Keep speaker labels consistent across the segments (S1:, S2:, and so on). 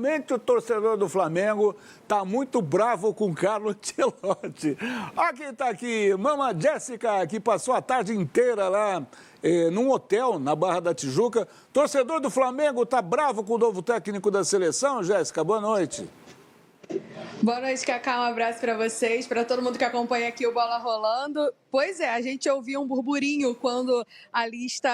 S1: realmente o torcedor do Flamengo está muito bravo com o Carlo Ancelotti. Olha quem está aqui, Mama Jéssica, que passou a tarde inteira lá num hotel na Barra da Tijuca. Torcedor do Flamengo está bravo com o novo técnico da seleção, Jéssica? Boa noite.
S2: Boa noite, Cacá. Um abraço para vocês, para todo mundo que acompanha aqui o Bola Rolando. Pois é, a gente ouvia um burburinho quando a lista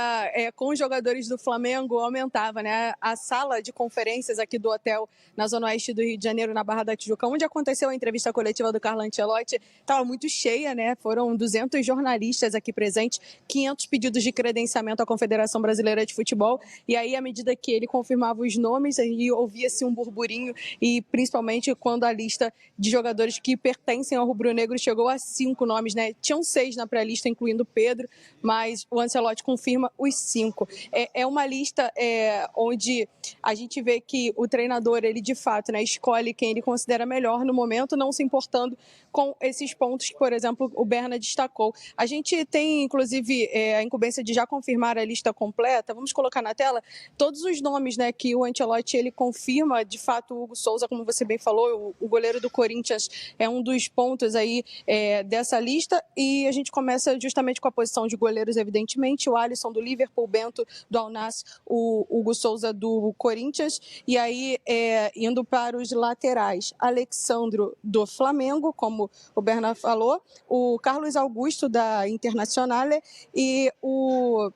S2: com os jogadores do Flamengo aumentava, né? A sala de conferências aqui do hotel na Zona Oeste do Rio de Janeiro, na Barra da Tijuca, onde aconteceu a entrevista coletiva do Carlo Ancelotti, estava muito cheia, né? Foram 200 jornalistas aqui presentes, 500 pedidos de credenciamento à Confederação Brasileira de Futebol. E aí, à medida que ele confirmava os nomes, aí ouvia-se um burburinho, e principalmente quando a lista de jogadores que pertencem ao rubro-negro chegou a 5 nomes, né? Tinham 6 na pré-lista, incluindo Pedro, mas o Ancelotti confirma os 5. É uma lista onde a gente vê que o treinador, ele de fato, né, escolhe quem ele considera melhor no momento, não se importando com esses pontos que, por exemplo, o Berna destacou. A gente tem, inclusive, a incumbência de já confirmar a lista completa. Vamos colocar na tela todos os nomes, né, que o Ancelotti ele confirma. De fato, o Hugo Souza, como você bem falou, o goleiro do Corinthians é um dos pontos aí dessa lista, e a gente começa justamente com a posição de goleiros, evidentemente, o Alisson do Liverpool, o Bento do Al Nassr, o Hugo Souza do Corinthians, e aí indo para os laterais, Alexandro do Flamengo, como o Bernardo falou, o Carlos Augusto da Internazionale e o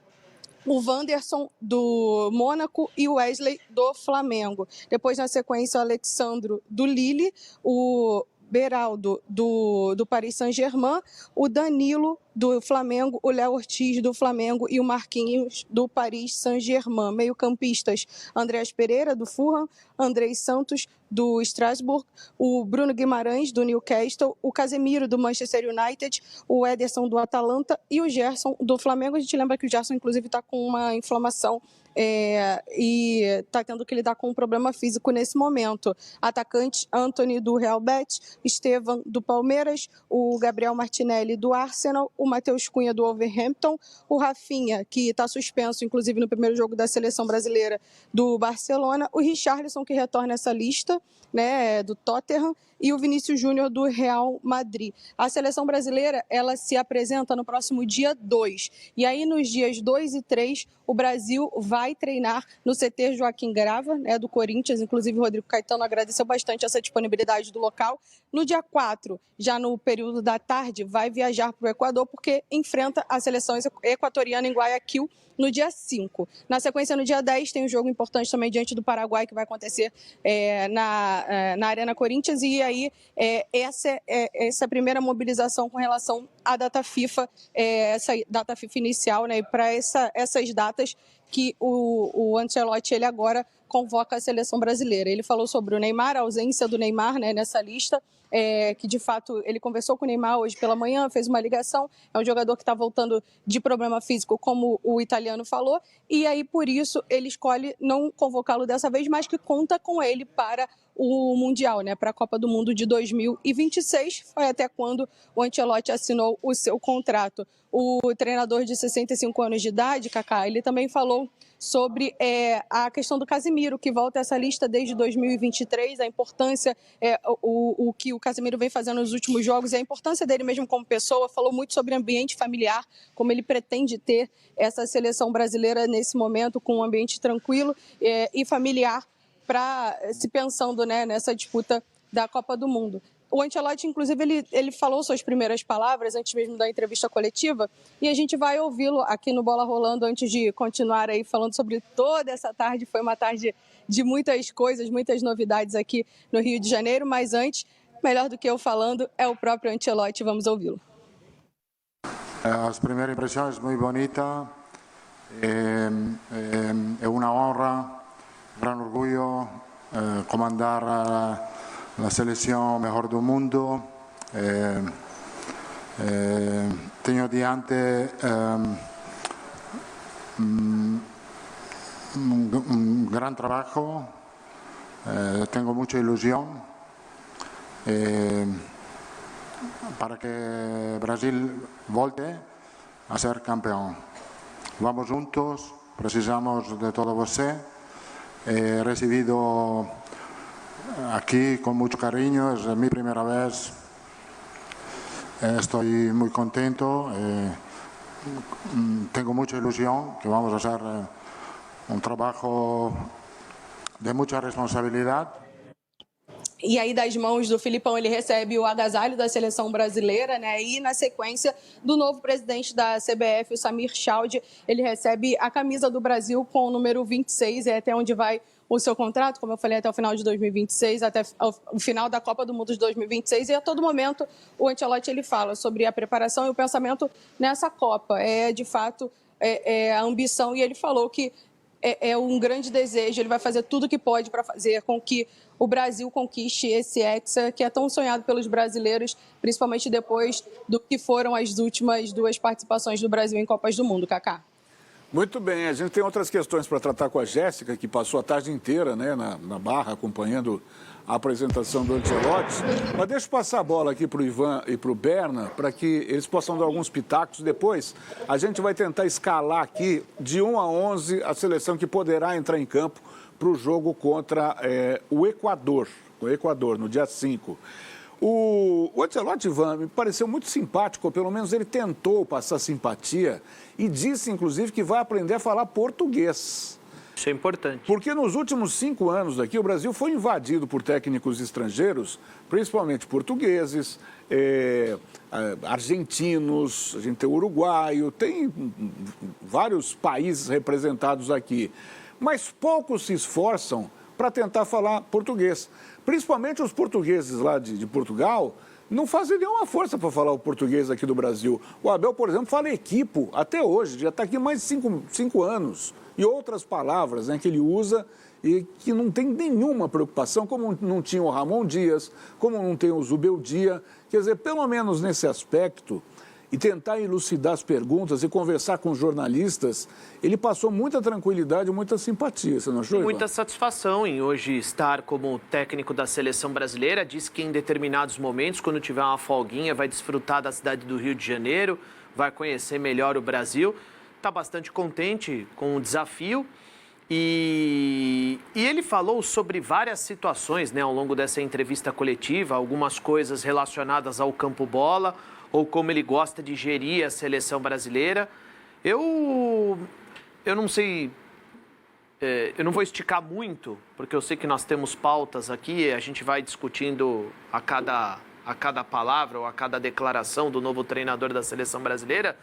S2: Wanderson do Mônaco e o Wesley do Flamengo. Depois, na sequência, o Alexandro do Lille, o Beraldo do Paris Saint-Germain, o Danilo do Flamengo, o Léo Ortiz do Flamengo e o Marquinhos do Paris Saint-Germain. Meio-campistas, Andreas Pereira do Fulham, Andrei Santos do Strasbourg, o Bruno Guimarães do Newcastle, o Casemiro do Manchester United, o Ederson do Atalanta e o Gerson do Flamengo. A gente lembra que o Gerson, inclusive, está com uma inflamação e está tendo que lidar com um problema físico nesse momento. Atacantes, Antony do Real Betis, Estevan do Palmeiras, o Gabriel Martinelli do Arsenal, o Matheus Cunha do Wolverhampton, o Rafinha, que está suspenso, inclusive, no primeiro jogo da seleção brasileira do Barcelona, o Richarlison, que retorna essa lista, né, do Tottenham, e o Vinícius Júnior do Real Madrid. A seleção brasileira, ela se apresenta no próximo dia 2. E aí, nos dias 2 e 3, o Brasil vai treinar no CT Joaquim Grava, né, do Corinthians. Inclusive, o Rodrigo Caetano agradeceu bastante essa disponibilidade do local. No dia 4, já no período da tarde, vai viajar para o Equador, porque enfrenta a seleção equatoriana em Guayaquil no dia 5. Na sequência, no dia 10, tem um jogo importante também diante do Paraguai, que vai acontecer na Arena Corinthians. E aí, essa primeira mobilização com relação à data FIFA, essa data FIFA inicial, né, para essas datas que o Ancelotti ele agora convoca a seleção brasileira. Ele falou sobre o Neymar, a ausência do Neymar, né, nessa lista, que de fato ele conversou com o Neymar hoje pela manhã, fez uma ligação, é um jogador que está voltando de problema físico, como o italiano falou, e aí por isso ele escolhe não convocá-lo dessa vez, mas que conta com ele para o Mundial, né, para a Copa do Mundo de 2026, foi até quando o Ancelotti assinou o seu contrato. O treinador de 65 anos de idade, Kaká, ele também falou sobre a questão do Casemiro, que volta a essa lista desde 2023, a importância, o que o Casemiro vem fazendo nos últimos jogos, e a importância dele mesmo como pessoa. Falou muito sobre ambiente familiar, como ele pretende ter essa seleção brasileira nesse momento, com um ambiente tranquilo e familiar, para se pensando, né, nessa disputa da Copa do Mundo. O Ancelotti, inclusive, ele falou suas primeiras palavras antes mesmo da entrevista coletiva, e a gente vai ouvi-lo aqui no Bola Rolando antes de continuar aí falando sobre toda essa tarde. Foi uma tarde de muitas coisas, muitas novidades aqui no Rio de Janeiro, mas antes, melhor do que eu falando, é o próprio Ancelotti. Vamos ouvi-lo.
S3: As primeiras impressões muito bonitas, é uma honra, gran orgullo comandar la selección mejor del mundo. Tengo diante un gran trabajo, tengo mucha ilusión para que Brasil volte a ser campeón. Vamos juntos, precisamos de todo você. He recibido aquí con mucho cariño, es mi primera vez. Estoy muy contento, tengo mucha ilusión que vamos a hacer un trabajo de mucha responsabilidad.
S2: E aí, das mãos do Filipão, ele recebe o agasalho da seleção brasileira, né? E, na sequência, do novo presidente da CBF, o Samir Chaude, ele recebe a camisa do Brasil com o número 26, é até onde vai o seu contrato, como eu falei, até o final de 2026, até o final da Copa do Mundo de 2026. E a todo momento, o Ancelotti, ele fala sobre a preparação e o pensamento nessa Copa. É, de fato, a ambição. E ele falou que é um grande desejo, ele vai fazer tudo o que pode para fazer com que o Brasil conquiste esse Hexa, que é tão sonhado pelos brasileiros, principalmente depois do que foram as últimas 2 participações do Brasil em Copas do Mundo, Cacá.
S1: Muito bem, a gente tem outras questões para tratar com a Jéssica, que passou a tarde inteira, né, na Barra, acompanhando a apresentação do Ancelotti. Mas deixa eu passar a bola aqui para o Ivan e para o Berna, para que eles possam dar alguns pitacos. Depois, a gente vai tentar escalar aqui, de 1 a 11, a seleção que poderá entrar em campo para o jogo contra o Equador, no dia 5. O Ancelotti, Ivan, me pareceu muito simpático, ou pelo menos ele tentou passar simpatia e disse, inclusive, que vai aprender a falar português.
S4: Isso é importante.
S1: Porque nos últimos 5 anos aqui, o Brasil foi invadido por técnicos estrangeiros, principalmente portugueses, argentinos, a gente tem uruguaio, tem vários países representados aqui. Mas poucos se esforçam para tentar falar português. Principalmente os portugueses lá de Portugal não fazem nenhuma força para falar o português aqui do Brasil. O Abel, por exemplo, fala equipo até hoje, já está aqui mais de 5 anos. E outras palavras, né, que ele usa e que não tem nenhuma preocupação, como não tinha o Ramon Dias, como não tem o Zubeldia. Quer dizer, pelo menos nesse aspecto, e tentar elucidar as perguntas e conversar com os jornalistas, ele passou muita tranquilidade, muita simpatia, você não achou, Ivan?
S4: Muita satisfação em hoje estar como técnico da seleção brasileira. Diz que em determinados momentos, quando tiver uma folguinha, vai desfrutar da cidade do Rio de Janeiro, vai conhecer melhor o Brasil. Está bastante contente com o desafio. E ele falou sobre várias situações, né, ao longo dessa entrevista coletiva, algumas coisas relacionadas ao campo bola, ou como ele gosta de gerir a seleção brasileira. Eu não sei, eu não vou esticar muito, porque eu sei que nós temos pautas aqui, a gente vai discutindo a cada palavra ou a cada declaração do novo treinador da seleção brasileira,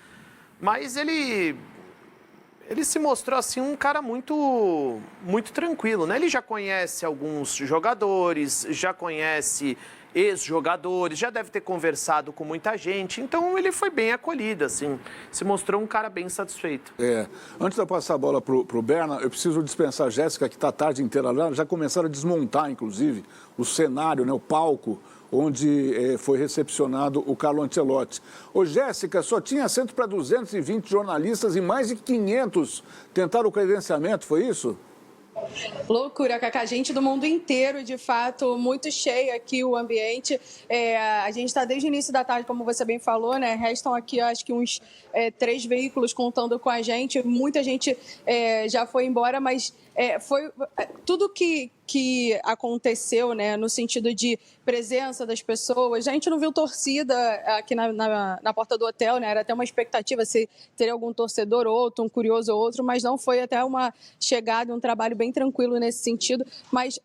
S4: mas ele se mostrou assim um cara muito tranquilo, né? Ele já conhece alguns jogadores, já conhece ex-jogadores, já deve ter conversado com muita gente, então ele foi bem acolhido, assim, se mostrou um cara bem satisfeito.
S1: Antes de eu passar a bola pro Berna, eu preciso dispensar a Jéssica, que está a tarde inteira lá, já começaram a desmontar, inclusive, o cenário, né, o palco, onde foi recepcionado o Carlo Ancelotti. Ô, Jéssica, só tinha assento para 220 jornalistas e mais de 500 tentaram o credenciamento, foi isso?
S2: Loucura, Cacá. Gente do mundo inteiro, de fato, muito cheio aqui o ambiente. A gente está desde o início da tarde, como você bem falou, né? Restam aqui, acho que uns 3 veículos contando com a gente. Muita gente já foi embora, mas foi tudo que aconteceu, né, no sentido de presença das pessoas. A gente não viu torcida aqui na porta do hotel, né? Era até uma expectativa se teria algum torcedor ou outro, um curioso ou outro, mas não foi, até uma chegada, um trabalho bem tranquilo nesse sentido. Mas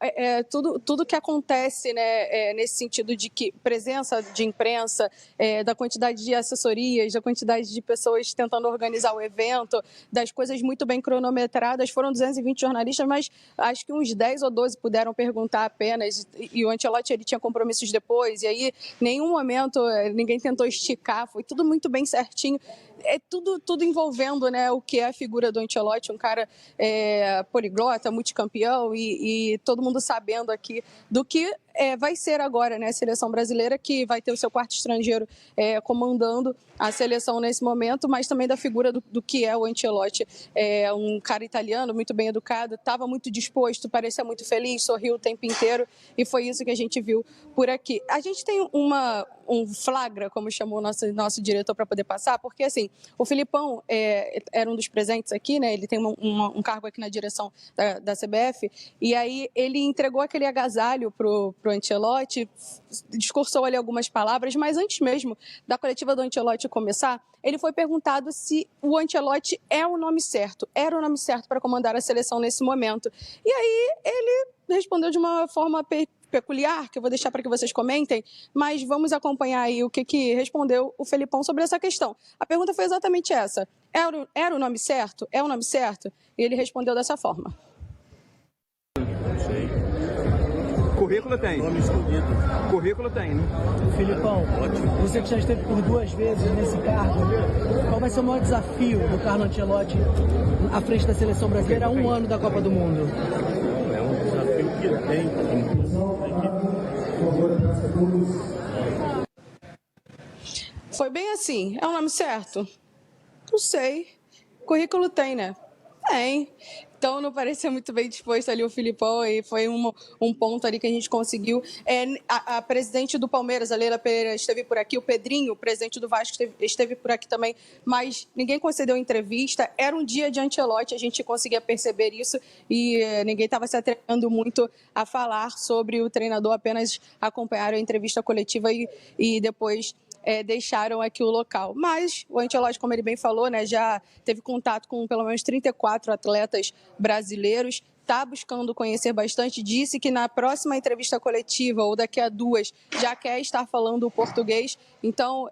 S2: tudo que acontece, né, nesse sentido de que presença de imprensa, da quantidade de assessorias, da quantidade de pessoas tentando organizar o evento, das coisas muito bem cronometradas. Foram 220 jornalistas, mas acho que uns 10 ou 12 puderam perguntar apenas, e o Ancelotti, ele tinha compromissos depois, e aí, em nenhum momento, ninguém tentou esticar, foi tudo muito bem certinho. Tudo envolvendo, né, o que é a figura do Ancelotti, um cara poliglota, multicampeão, e todo mundo sabendo aqui do que vai ser agora, né, a seleção brasileira, que vai ter o seu quarto estrangeiro comandando a seleção nesse momento, mas também da figura do que é o Ancelotti. Um cara italiano, muito bem educado, estava muito disposto, parecia muito feliz, sorriu o tempo inteiro, e foi isso que a gente viu por aqui. A gente tem um flagra, como chamou o nosso diretor para poder passar, porque assim, o Filipão era um dos presentes aqui, né? Ele tem um cargo aqui na direção da CBF, e aí ele entregou aquele agasalho pro Ancelotti, discursou ali algumas palavras, mas antes mesmo da coletiva do Ancelotti começar, ele foi perguntado se o Ancelotti era o nome certo para comandar a seleção nesse momento. E aí ele respondeu de uma forma peculiar, que eu vou deixar para que vocês comentem, mas vamos acompanhar aí o que respondeu o Felipão sobre essa questão. A pergunta foi exatamente essa: era o nome certo? É o nome certo? E ele respondeu dessa forma.
S5: Currículo tem.
S6: Nome escolhido.
S5: Currículo tem, né?
S6: Filipão, você que já esteve por 2 vezes nesse cargo, qual vai ser o maior desafio do Carlo Ancelotti à frente da seleção brasileira há 1 ano da Copa do Mundo?
S7: É um desafio que tem inclusão da equipe.
S2: Foi bem assim. É o nome certo? Não sei. Currículo tem, né? Tem. Então, não parecia muito bem disposto ali o Filipão, e foi um ponto ali que a gente conseguiu. A presidente do Palmeiras, a Leila Pereira, esteve por aqui, o Pedrinho, o presidente do Vasco, esteve por aqui também, mas ninguém concedeu entrevista. Era um dia de Ancelotti, a gente conseguia perceber isso, e ninguém estava se atrevendo muito a falar sobre o treinador, apenas acompanharam a entrevista coletiva e depois deixaram aqui o local. Mas o Ancelotti, como ele bem falou, né, já teve contato com pelo menos 34 atletas brasileiros, está buscando conhecer bastante, disse que na próxima entrevista coletiva ou daqui a 2 já quer estar falando o português. Então,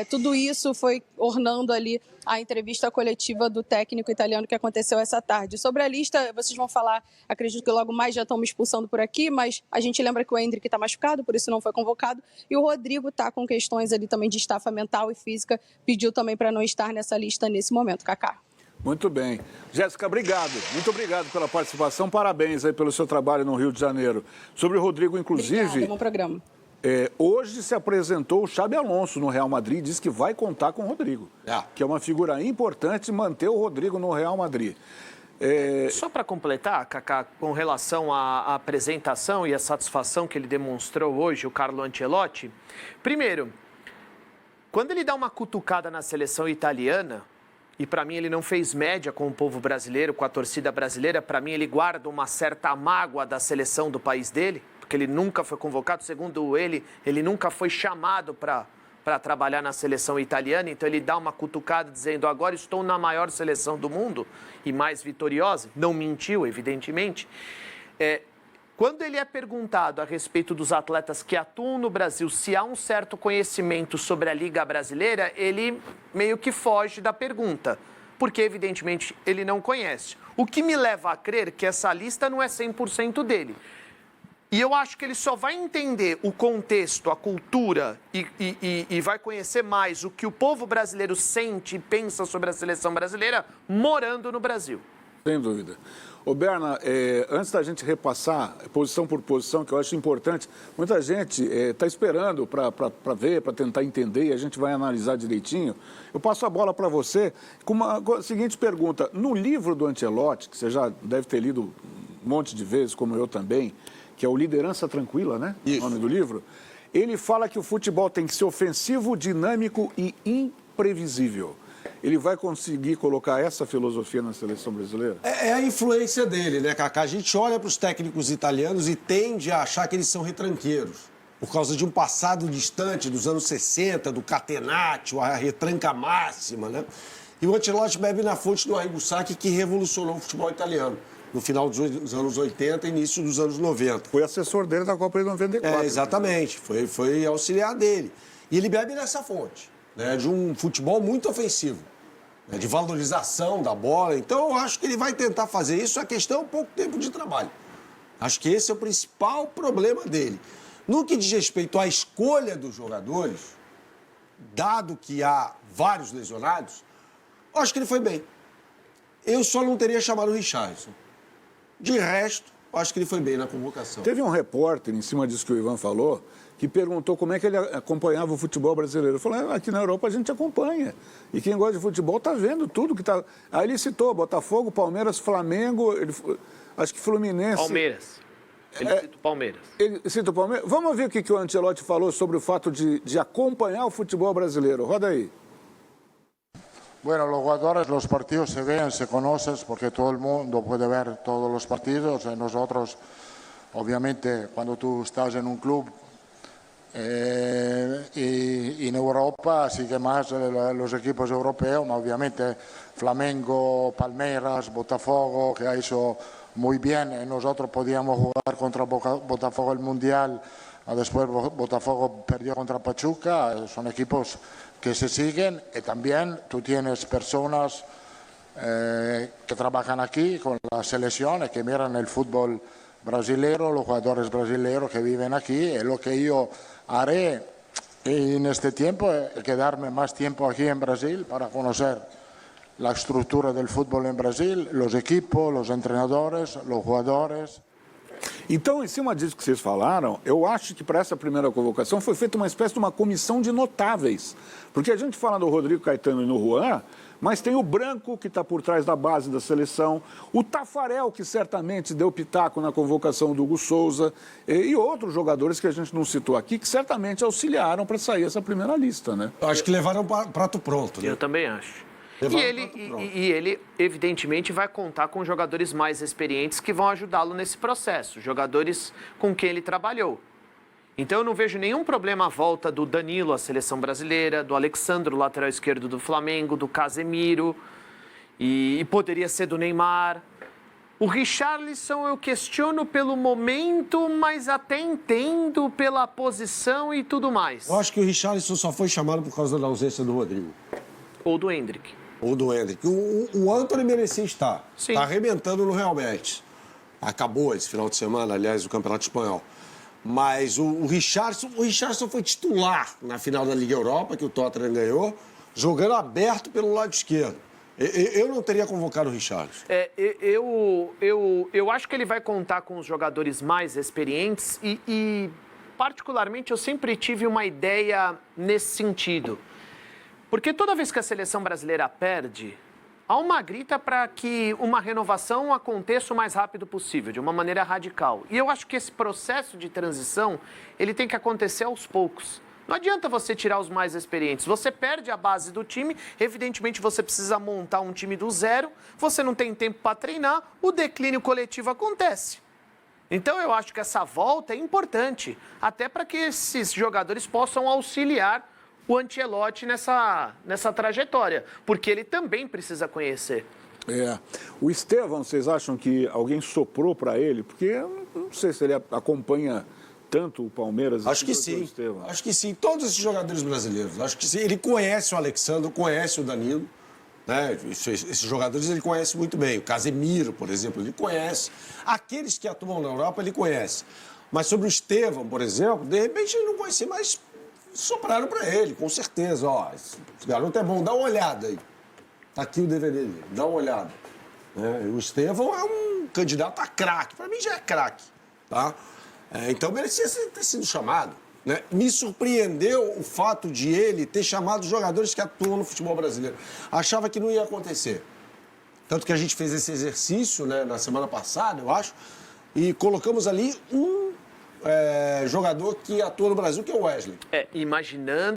S2: tudo isso foi ornando ali a entrevista coletiva do técnico italiano que aconteceu essa tarde. Sobre a lista, vocês vão falar, acredito que logo mais já estão me expulsando por aqui, mas a gente lembra que o Endrick está machucado, por isso não foi convocado, e o Rodrigo está com questões ali também de estafa mental e física, pediu também para não estar nessa lista nesse momento. Kaká.
S1: Muito bem. Jéssica, obrigado. Muito obrigado pela participação. Parabéns aí pelo seu trabalho no Rio de Janeiro. Sobre o Rodrigo, inclusive...
S2: Obrigada, bom programa.
S1: Hoje se apresentou o Xabi Alonso no Real Madrid, disse que vai contar com o Rodrigo, que é uma figura importante manter o Rodrigo no Real Madrid.
S4: Só para completar, Kaká, com relação à apresentação e a satisfação que ele demonstrou hoje, o Carlo Ancelotti, primeiro, quando ele dá uma cutucada na seleção italiana, e para mim ele não fez média com o povo brasileiro, com a torcida brasileira, para mim ele guarda uma certa mágoa da seleção do país dele, porque ele nunca foi convocado, segundo ele nunca foi chamado para trabalhar na seleção italiana, então ele dá uma cutucada dizendo, agora estou na maior seleção do mundo e mais vitoriosa, não mentiu, evidentemente. Quando ele é perguntado a respeito dos atletas que atuam no Brasil, se há um certo conhecimento sobre a Liga Brasileira, ele meio que foge da pergunta, porque evidentemente ele não conhece. O que me leva a crer que essa lista não é 100% dele. E eu acho que ele só vai entender o contexto, a cultura e vai conhecer mais o que o povo brasileiro sente e pensa sobre a seleção brasileira morando no Brasil.
S1: Sem dúvida. Ô Berna, antes da gente repassar posição por posição, que eu acho importante, muita gente está esperando para ver, para tentar entender, e a gente vai analisar direitinho. Eu passo a bola para você com a seguinte pergunta. No livro do Ancelotti, que você já deve ter lido um monte de vezes, como eu também, que é o Liderança Tranquila, né? Isso. O nome do livro. Ele fala que o futebol tem que ser ofensivo, dinâmico e imprevisível. Ele vai conseguir colocar essa filosofia na seleção brasileira?
S8: É a influência dele, né, Kaká? A gente olha para os técnicos italianos e tende a achar que eles são retranqueiros. Por causa de um passado distante, dos anos 60, do catenaccio, a retranca máxima, né? E o Ancelotti bebe na fonte do Arrigo Sacchi, que revolucionou o futebol italiano no final dos anos 80 e início dos anos 90.
S1: Foi assessor dele da Copa de 94.
S8: Exatamente. Foi auxiliar dele. E ele bebe nessa fonte, né, de um futebol muito ofensivo, né, de valorização da bola. Então, eu acho que ele vai tentar fazer isso. A questão é um pouco tempo de trabalho. Acho que esse é o principal problema dele. No que diz respeito à escolha dos jogadores, dado que há vários lesionados, eu acho que ele foi bem. Eu só não teria chamado o Richarlison. De resto, acho que ele foi bem na convocação.
S1: Teve um repórter, em cima disso que o Ivan falou, que perguntou como é que ele acompanhava o futebol brasileiro. Eu falei, aqui na Europa a gente acompanha. E quem gosta de futebol está vendo tudo que está... Aí ele citou Botafogo, Palmeiras, Flamengo, acho que Fluminense...
S4: Palmeiras. Ele cita o Palmeiras.
S1: Ele cita o Palmeiras. Vamos ver o que o Ancelotti falou sobre o fato de acompanhar o futebol brasileiro. Roda aí.
S3: Bueno, los jugadores, los partidos se ven, se conocen, porque todo el mundo puede ver todos los partidos. Nosotros, obviamente, cuando tú estás en un club y en Europa, sigue más los equipos europeos, obviamente Flamengo, Palmeiras, Botafogo, que ha hecho muy bien. Nosotros podíamos jugar contra Botafogo el Mundial, después Botafogo perdió contra Pachuca. Son equipos que se siguen, y también tú tienes personas que trabajan aquí con las selecciones, que miran el fútbol brasileño, los jugadores brasileños que viven aquí. Es lo que yo haré en este tiempo, es quedarme más tiempo aquí en Brasil para conocer la estructura del fútbol en Brasil, los equipos, los entrenadores, los jugadores.
S1: Então, em cima disso que vocês falaram, eu acho que para essa primeira convocação foi feita uma espécie de uma comissão de notáveis. Porque a gente fala do Rodrigo Caetano e no Juan, mas tem o Branco, que está por trás da base da seleção, o Tafarel, que certamente deu pitaco na convocação do Hugo Souza, e outros jogadores que a gente não citou aqui, que certamente auxiliaram para sair essa primeira lista, né?
S8: Eu acho que levaram prato pronto, né?
S4: Eu também acho. E ele, evidentemente, vai contar com jogadores mais experientes que vão ajudá-lo nesse processo, jogadores com quem ele trabalhou. Então, eu não vejo nenhum problema à volta do Danilo, à seleção brasileira, do Alexandro, lateral esquerdo do Flamengo, do Casemiro, e poderia ser do Neymar. O Richarlison eu questiono pelo momento, mas até entendo pela posição e tudo mais.
S8: Eu acho que o Richarlison só foi chamado por causa da ausência do Rodrigo.
S4: Ou do Endrick.
S8: Ou do Endrick. O Antony merecia estar.
S4: Sim.
S8: Está arrebentando no Real Betis. Acabou esse final de semana, aliás, o Campeonato Espanhol. Mas o Richarlison foi titular na final da Liga Europa, que o Tottenham ganhou, jogando aberto pelo lado esquerdo. Eu não teria convocado o Richarlison.
S4: Eu acho que ele vai contar com os jogadores mais experientes e particularmente, eu sempre tive uma ideia nesse sentido. Porque toda vez que a seleção brasileira perde, há uma grita para que uma renovação aconteça o mais rápido possível, de uma maneira radical. E eu acho que esse processo de transição, ele tem que acontecer aos poucos. Não adianta você tirar os mais experientes. Você perde a base do time, evidentemente você precisa montar um time do zero, você não tem tempo para treinar, o declínio coletivo acontece. Então eu acho que essa volta é importante, até para que esses jogadores possam auxiliar o Ancelotti nessa trajetória, porque ele também precisa conhecer.
S1: O Estevão, vocês acham que alguém soprou para ele? Porque eu não sei se ele acompanha tanto o Palmeiras.
S8: Acho que sim. Acho que sim. Todos esses jogadores brasileiros. Acho que sim. Ele conhece o Alexandre, conhece o Danilo. Né? Esses jogadores ele conhece muito bem. O Casemiro, por exemplo, ele conhece. Aqueles que atuam na Europa, ele conhece. Mas sobre o Estevão, por exemplo, de repente ele não conhecia, mas sopraram para ele, com certeza. Ó, esse garoto é bom, dá uma olhada aí. Tá aqui o DVD dele, dá uma olhada. O Estevão é um candidato a craque. Para mim já é craque. Tá? Então merecia ter sido chamado. Né? Me surpreendeu o fato de ele ter chamado jogadores que atuam no futebol brasileiro. Achava que não ia acontecer. Tanto que a gente fez esse exercício, né, na semana passada, eu acho, e colocamos ali um jogador que atua no Brasil, que é o Wesley.
S4: Imaginando